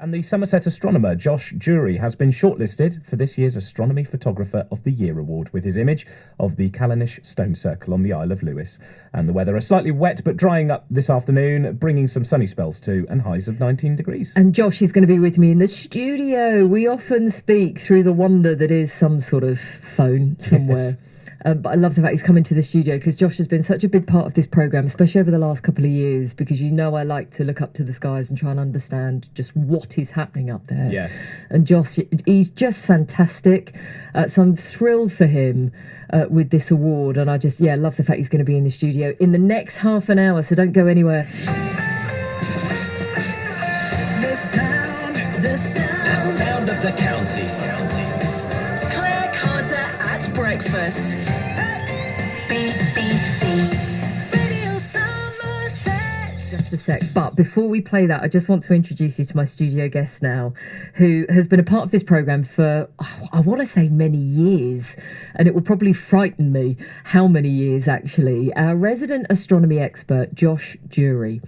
And the Somerset astronomer Josh Jury has been shortlisted for this year's Astronomy Photographer of the Year award with his image of the Callanish Stone Circle on the Isle of Lewis. And the weather is slightly wet but drying up this afternoon, bringing some sunny spells too, and highs of 19 degrees. And Josh is going to be with me in the studio. We often speak through the wonder that is some sort of phone somewhere. Yes. But I love the fact he's come into the studio because Josh has been such a big part of this programme, especially over the last couple of years, because I like to look up to the skies and try and understand just what is happening up there. Yeah. And Josh, he's just fantastic. So I'm thrilled for him with this award. And I just, love the fact he's going to be in the studio in the next half an hour. So don't go anywhere. The sound of the county. Claire Carter at breakfast. BBC. Radio Somerset. Just a sec. But before we play that, I just want to introduce you to my studio guest now, who has been a part of this programme for, I want to say many years, and it will probably frighten me how many years actually. Our resident astronomy expert, Josh Jury,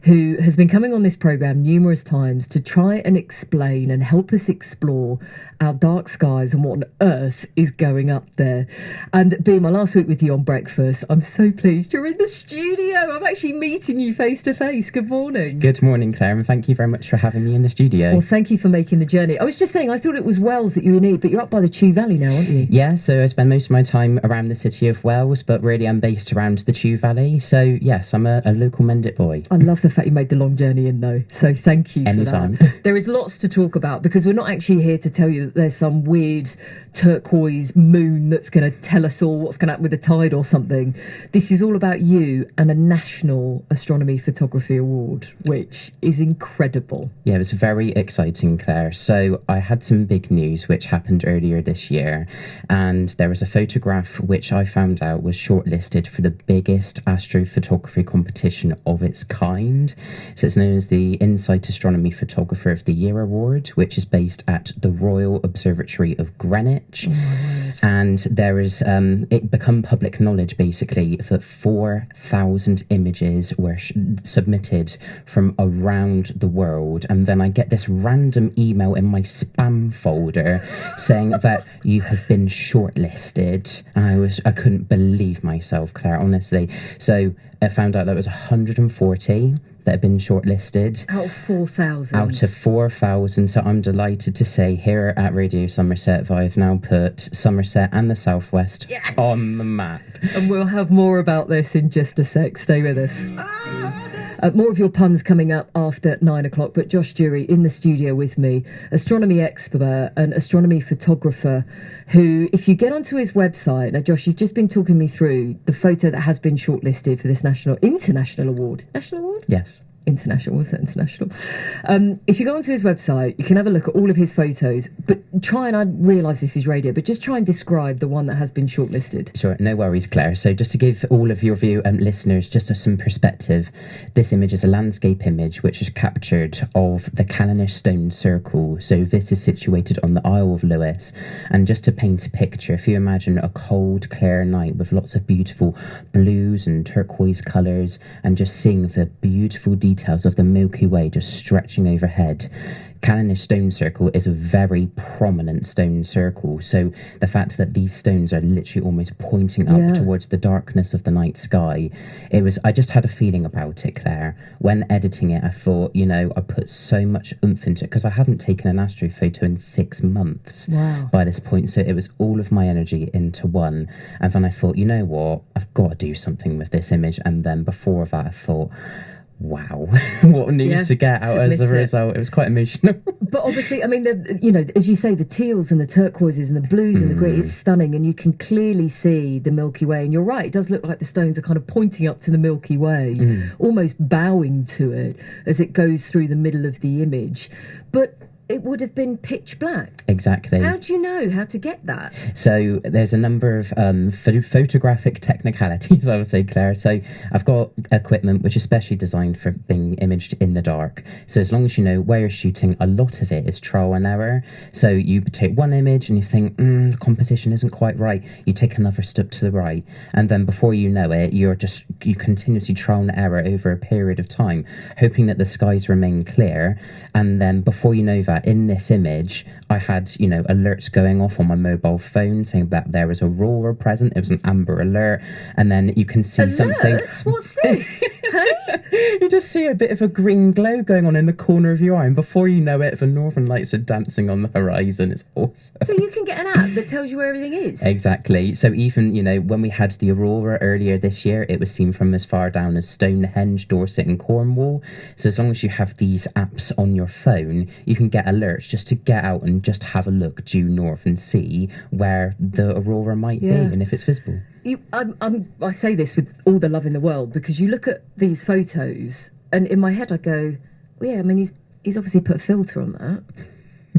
who has been coming on this programme numerous times to try and explain and help us explore our dark skies and what on earth is going up there. And being my last week with you on breakfast, I'm so pleased you're in the studio. I'm actually meeting you face to face. Good morning. Good morning, Claire, and thank you very much for having me in the studio. Well, thank you for making the journey. I was just saying, I thought it was Wells that you were in, but you're up by the Chew Valley now, aren't you? Yeah, so I spend most of my time around the city of Wales, but really I'm based around the Chew Valley. So yes, I'm a local Mendip boy. I love the fact you made the long journey in though, so thank you for Anytime. that. There is lots to talk about because we're not actually here to tell you that there's some weird turquoise moon that's going to tell us all what's going to happen with the tide or something. This is all about you and a National Astronomy Photography Award, which is incredible. Yeah, it was very exciting, Claire. So I had some big news which happened earlier this year, and there was a photograph which I found out was shortlisted for the biggest astrophotography competition of its kind. So it's known as the Insight Astronomy Photographer of the Year Award, which is based at the Royal Observatory of Greenwich. And there is it become public knowledge basically that 4,000 images were submitted from around the world, and then I get this random email in my spam folder saying that you have been shortlisted, and I couldn't believe myself, Claire, honestly. So I found out that it was 140 that have been shortlisted. Out of 4,000? Out of 4,000. So I'm delighted to say here at Radio Somerset that I've now put Somerset and the Southwest on the map. And we'll have more about this in just a sec. Stay with us. More of your puns coming up after 9 o'clock, but Josh Jury in the studio with me, astronomy expert and astronomy photographer, who, if you get onto his website, now Josh, you've just been talking me through the photo that has been shortlisted for this international award. National award? Yes. International, was that international? If you go onto his website, you can have a look at all of his photos, but try and, I realise this is radio, but just try and describe the one that has been shortlisted. Sure, no worries, Claire. So just to give all of your listeners just some perspective, this image is a landscape image which is captured of the Callanish Stone Circle. So this is situated on the Isle of Lewis. And just to paint a picture, if you imagine a cold, clear night with lots of beautiful blues and turquoise colours, and just seeing the beautiful details of the Milky Way just stretching overhead. Callanish Stone Circle is a very prominent stone circle, so the fact that these stones are literally almost pointing up towards the darkness of the night sky, I just had a feeling about it, Claire. When editing it, I thought, I put so much oomph into it because I hadn't taken an astro photo in 6 months by this point, so it was all of my energy into one. And then I thought, you know what, I've got to do something with this image. And then before that, I thought, wow, what news to get out as a result. It was quite emotional. But obviously, I mean, as you say, the teals and the turquoises and the blues and the green is stunning, and you can clearly see the Milky Way. And you're right, it does look like the stones are kind of pointing up to the Milky Way, almost bowing to it as it goes through the middle of the image. But it would have been pitch black. Exactly. How do you know how to get that? So there's a number of photographic technicalities, I would say, Claire. So I've got equipment which is specially designed for being imaged in the dark. So as long as you know where you're shooting, a lot of it is trial and error. So you take one image and you think, the composition isn't quite right. You take another step to the right. And then before you know it, you continuously trial and error over a period of time, hoping that the skies remain clear. And then before you know that, in this image, I had, alerts going off on my mobile phone saying that there was aurora present. It was an amber alert. And then you can see something. What's this? Hey? You just see a bit of a green glow going on in the corner of your eye. And before you know it, the northern lights are dancing on the horizon. It's awesome. So you can get an app that tells you where everything is? Exactly. So even, when we had the aurora earlier this year, it was seen from as far down as Stonehenge, Dorset and Cornwall. So as long as you have these apps on your phone, you can get alerts just to get out and just have a look due north and see where the aurora might be and if it's visible. I say this with all the love in the world, because you look at these photos and in my head I go, well, yeah, I mean, he's obviously put a filter on that.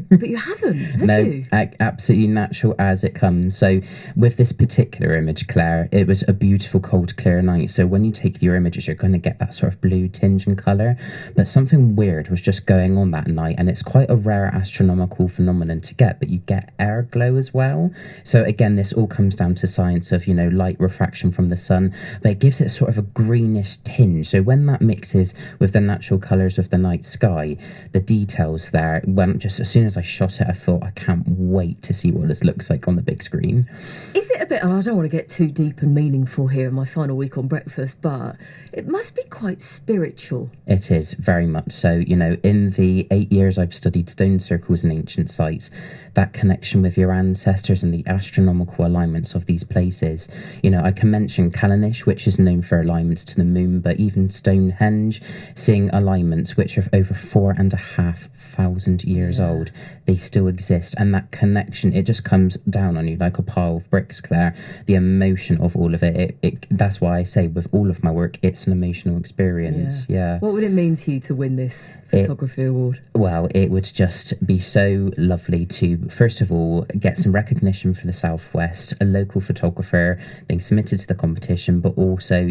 But you haven't, have you? Absolutely natural as it comes. So with this particular image, Claire, it was a beautiful cold clear night. So when you take your images, you're going to get that sort of blue tinge and colour. But something weird was just going on that night, and it's quite a rare astronomical phenomenon to get, but you get air glow as well. So again, this all comes down to science of, light refraction from the sun, but it gives it sort of a greenish tinge. So when that mixes with the natural colours of the night sky, the details there, just as soon as I shot it, I thought, I can't wait to see what this looks like on the big screen. Is it a bit, and I don't want to get too deep and meaningful here in my final week on breakfast, but it must be quite spiritual. It is, very much so. In the 8 years I've studied stone circles and ancient sites, that connection with your ancestors and the astronomical alignments of these places. I can mention Callanish, which is known for alignments to the moon, but even Stonehenge, seeing alignments which are over 4,500 years old, they still exist. And that connection, it just comes down on you like a pile of bricks, Claire. The emotion of all of it, that's why I say with all of my work, it's an emotional experience. Yeah. What would it mean to you to win this photography award? Well, it would just be so lovely to, first of all, get some recognition for the Southwest, a local photographer being submitted to the competition, but also,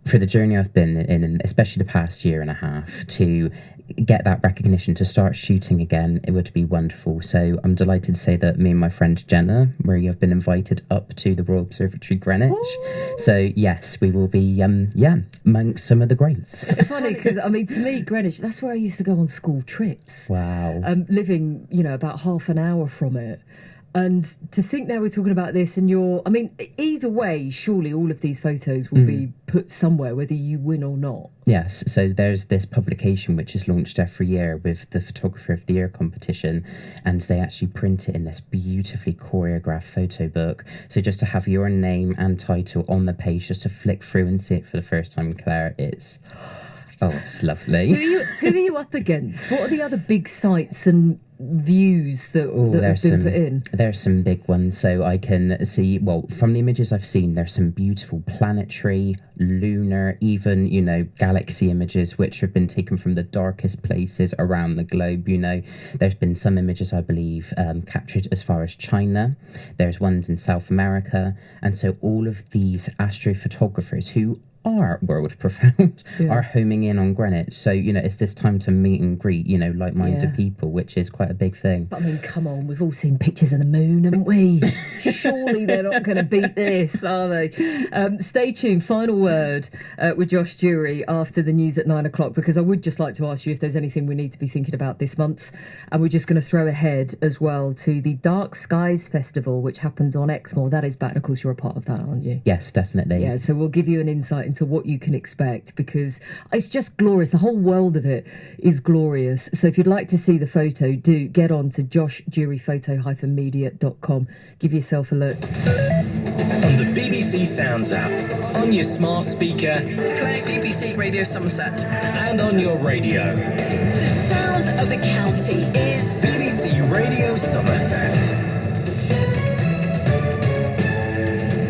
for the journey I've been in, especially the past year and a half, to get that recognition, to start shooting again, it would be wonderful. So I'm delighted to say that me and my friend Jenna, Marie, have been invited up to the Royal Observatory Greenwich. Ooh. So yes, we will be amongst some of the greats. It's funny because to me, Greenwich, that's where I used to go on school trips. Wow. Living about half an hour from it. And to think now we're talking about this and either way, surely all of these photos will be put somewhere, whether you win or not. Yes, so there's this publication which is launched every year with the Photographer of the Year competition, and they actually print it in this beautifully choreographed photo book. So just to have your name and title on the page, just to flick through and see it for the first time, Claire, it's lovely. Who are you up against? What are the other big sites and views that have been put in? There's some big ones. So I can see, from the images I've seen, there's some beautiful planetary, lunar, even, galaxy images which have been taken from the darkest places around the globe. There's been some images, I believe, captured as far as China. There's ones in South America. And so all of these astrophotographers who are world profound are homing in on Greenwich. So it's this time to meet and greet like-minded people, which is quite a big thing. But come on, we've all seen pictures of the moon, haven't we? Surely they're not going to beat this, are they? Stay tuned. Final word with Josh Jury after the news at 9:00, because I would just like to ask you if there's anything we need to be thinking about this month. And we're just going to throw ahead as well to the Dark Skies Festival, which happens on Exmoor. That is back. Of course, you're a part of that, aren't you? Yes, definitely. Yeah, so we'll give you an insight into what you can expect, because it's just glorious. The whole world of it is glorious. So if you'd like to see the photo, do get on to joshjuryphoto-media.com. Give yourself a look. On the BBC Sounds app, on your smart speaker, play BBC Radio Somerset, and on your radio. The sound of the county is BBC Radio Somerset.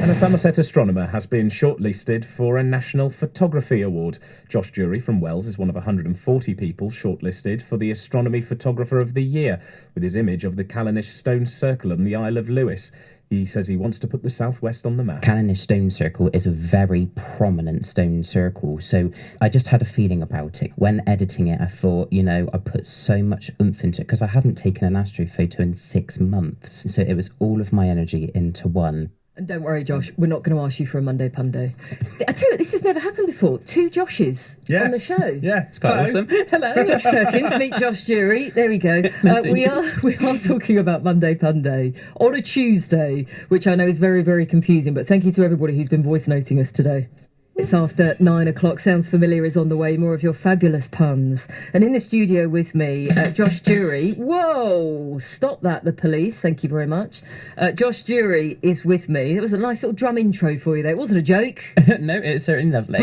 And a Somerset astronomer has been shortlisted for a National Photography Award. Josh Jury from Wells is one of 140 people shortlisted for the Astronomy Photographer of the Year, with his image of the Callanish Stone Circle on the Isle of Lewis. He says he wants to put the southwest on the map. Callanish Stone Circle is a very prominent stone circle, so I just had a feeling about it. When editing it, I thought, I put so much oomph into it because I hadn't taken an astrophoto in 6 months, so it was all of my energy into one. And don't worry, Josh, we're not going to ask you for a Monday Punday. I tell you, this has never happened before. 2 Joshes on the show. Yeah, It's quite awesome. Hello. Josh Perkins, meet Josh Jury. There we go. We are talking about Monday Punday on a Tuesday, which I know is very, very confusing. But thank you to everybody who's been voice noting us today. It's after 9 o'clock. Sounds Familiar is on the way. More of your fabulous puns. And in the studio with me, Josh Jury. Whoa! Stop that, the police. Thank you very much. Josh Jury is with me. It was a nice little drum intro for you there. It wasn't a joke. No, it's certainly lovely.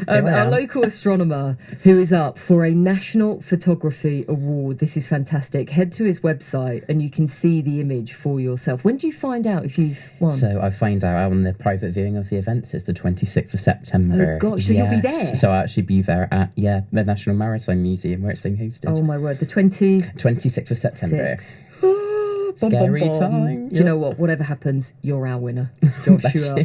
Our local astronomer who is up for a National Photography Award. This is fantastic. Head to his website and you can see the image for yourself. When do you find out if you've won? So I find out on the private viewing of the event. It's the 26th of September. Oh gosh, so you'll be there? So I'll actually be there at, the National Maritime Museum where it's being hosted. Oh my word, the 26th of September. Scary time. Do you know what? Whatever happens, you're our winner, Josh. You are.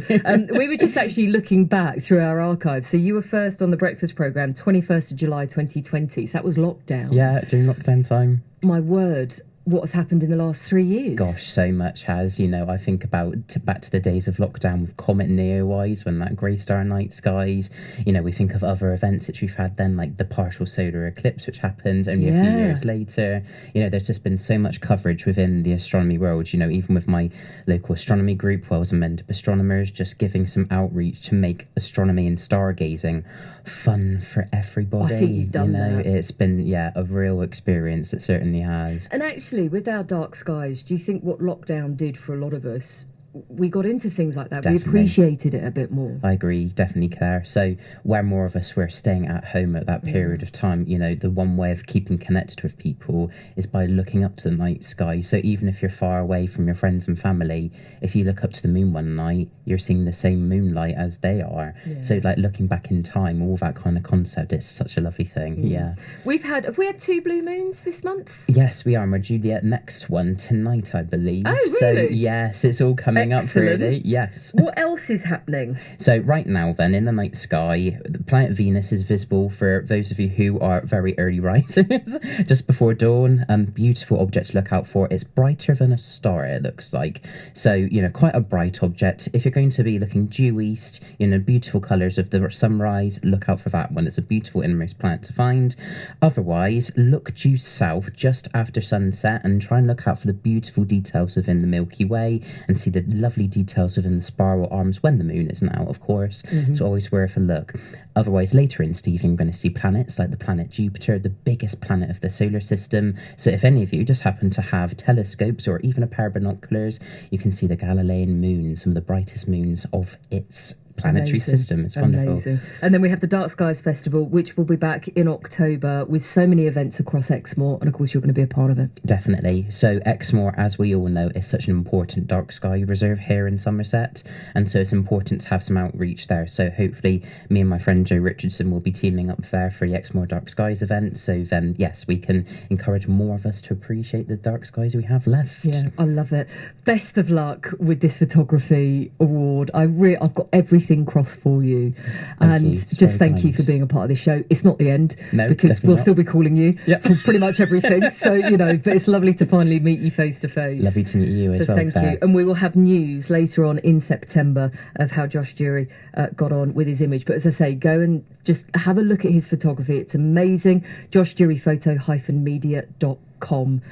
We were just actually looking back through our archives. So you were first on the breakfast programme, 21st of July 2020. So that was lockdown. Yeah, during lockdown time. My word. What has happened in the last 3 years? Gosh, so much has. I think back to the days of lockdown with Comet Neowise, when that grey star night skies. We think of other events which we've had then, like the partial solar eclipse, which happened only a few years later. There's just been so much coverage within the astronomy world. Even with my local astronomy group, Wells and Mendip Astronomers, just giving some outreach to make astronomy and stargazing fun for everybody. I think you've done that. It's been a real experience. It certainly has. And actually, with our dark skies, do you think what lockdown did for a lot of us, we got into things like that? Definitely. We appreciated it a bit more. I agree, definitely, Claire. So where more of us were staying at home at that period of time, the one way of keeping connected with people is by looking up to the night sky. So even if you're far away from your friends and family, if you look up to the moon one night, you're seeing the same moonlight as they are. So like looking back in time, all that kind of concept is such a lovely thing. Yeah. Have we had 2 blue moons this month? Yes, we are. We're due the next one tonight, I believe. Oh, really? So yes, it's all coming up Excellent. really. Yes. What else is happening? So right now then, in the night sky, the planet Venus is visible for those of you who are very early risers, just before dawn. Beautiful object to look out for. It's brighter than a star, it looks like. So, quite a bright object. If you're going to be looking due east, beautiful colours of the sunrise, look out for that one. It's a beautiful innermost planet to find. Otherwise, look due south just after sunset and try and look out for the beautiful details within the Milky Way and see the lovely details within the spiral arms when the moon isn't out, of course. It's always worth a look. Otherwise, later in the evening, you're going to see planets like the planet Jupiter, the biggest planet of the solar system. So if any of you just happen to have telescopes or even a pair of binoculars, you can see the Galilean moon, some of the brightest moons of its planetary system. It's wonderful. Amazing. And then we have the Dark Skies Festival, which will be back in October with so many events across Exmoor, and of course you're going to be a part of it. Definitely. So Exmoor, as we all know, is such an important dark sky reserve here in Somerset, and so it's important to have some outreach there. So hopefully me and my friend Joe Richardson will be teaming up there for the Exmoor Dark Skies event, so then yes, we can encourage more of us to appreciate the dark skies we have left. Yeah, I love it. Best of luck with this photography award. I've got everything crossed for you. And just thank you for being a part of this show. It's not the end, because we'll still be calling you for pretty much everything. So, but it's lovely to finally meet you face to face. Lovely to meet you as well. So thank you. And we will have news later on in September of how Josh Jury got on with his image. But as I say, go and just have a look at his photography. It's amazing. joshjuryphoto-media.com.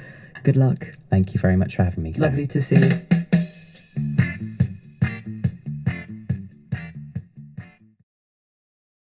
Good luck. Thank you very much for having me, Claire. Lovely to see you.